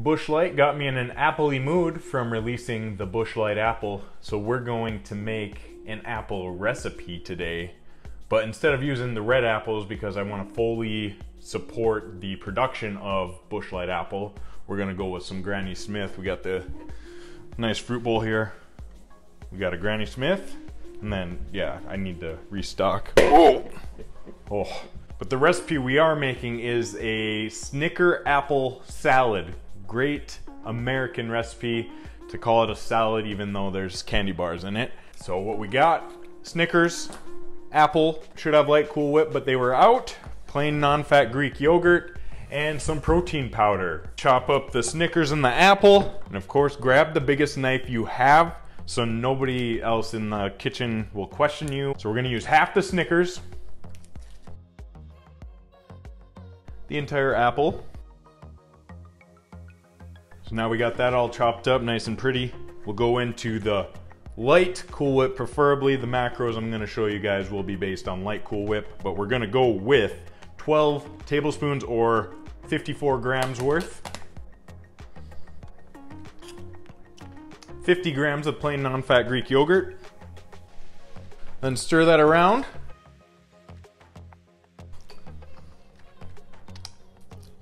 Busch Light got me in an apple-y mood from releasing the Busch Light apple, so we're going to make an apple recipe today. But instead of using the red apples, because I want to fully support the production of Busch Light apple, we're gonna go with some Granny Smith. We got the nice fruit bowl here. We got a Granny Smith, and then, yeah, I need to restock. Oh! But the recipe we are making is a Snicker apple salad. Great American recipe to call it a salad even though there's candy bars in it. So what we got, Snickers, apple, should have light Cool Whip, but they were out, plain non-fat Greek yogurt, and some protein powder. Chop up the Snickers and the apple, and of course grab the biggest knife you have so nobody else in the kitchen will question you. So we're gonna use half the Snickers, the entire apple. So now we got that all chopped up nice and pretty. We'll go into the light Cool Whip, preferably. The macros I'm gonna show you guys will be based on light Cool Whip, but we're gonna go with 12 tablespoons or 54 grams worth. 50 grams of plain non-fat Greek yogurt. Then stir that around.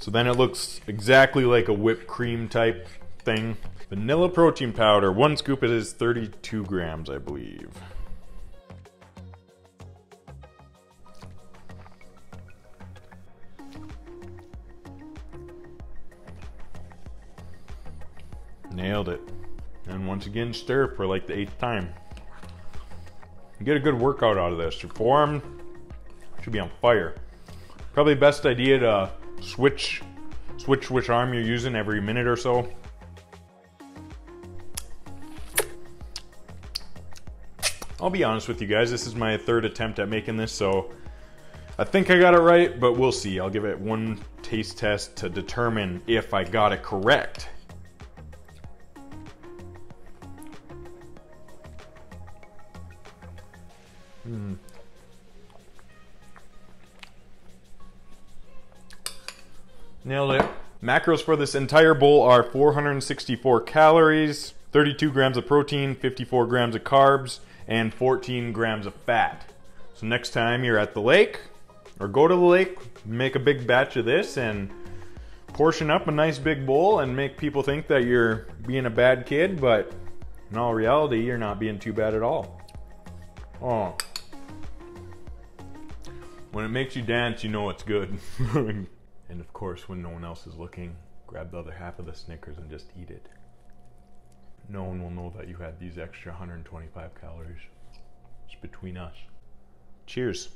So then it looks exactly like a whipped cream type thing. Vanilla protein powder, 1 scoop, it is 32 grams, I believe. Nailed it. And once again, stir for like the 8th time. You get a good workout out of this. Your forearm should be on fire. Probably best idea to switch which arm you're using every minute or so. I'll be honest with you guys, this is my 3rd attempt at making this, so I think I got it right, but we'll see. I'll give it one taste test to determine if I got it correct. Nailed it. Macros for this entire bowl are 464 calories, 32 grams of protein, 54 grams of carbs, and 14 grams of fat. So next time you're at the lake, or go to the lake, make a big batch of this and portion up a nice big bowl and make people think that you're being a bad kid, but in all reality, you're not being too bad at all. Oh. When it makes you dance, you know it's good. And of course, when no one else is looking, grab the other half of the Snickers and just eat it. No one will know that you had these extra 125 calories. It's between us. Cheers.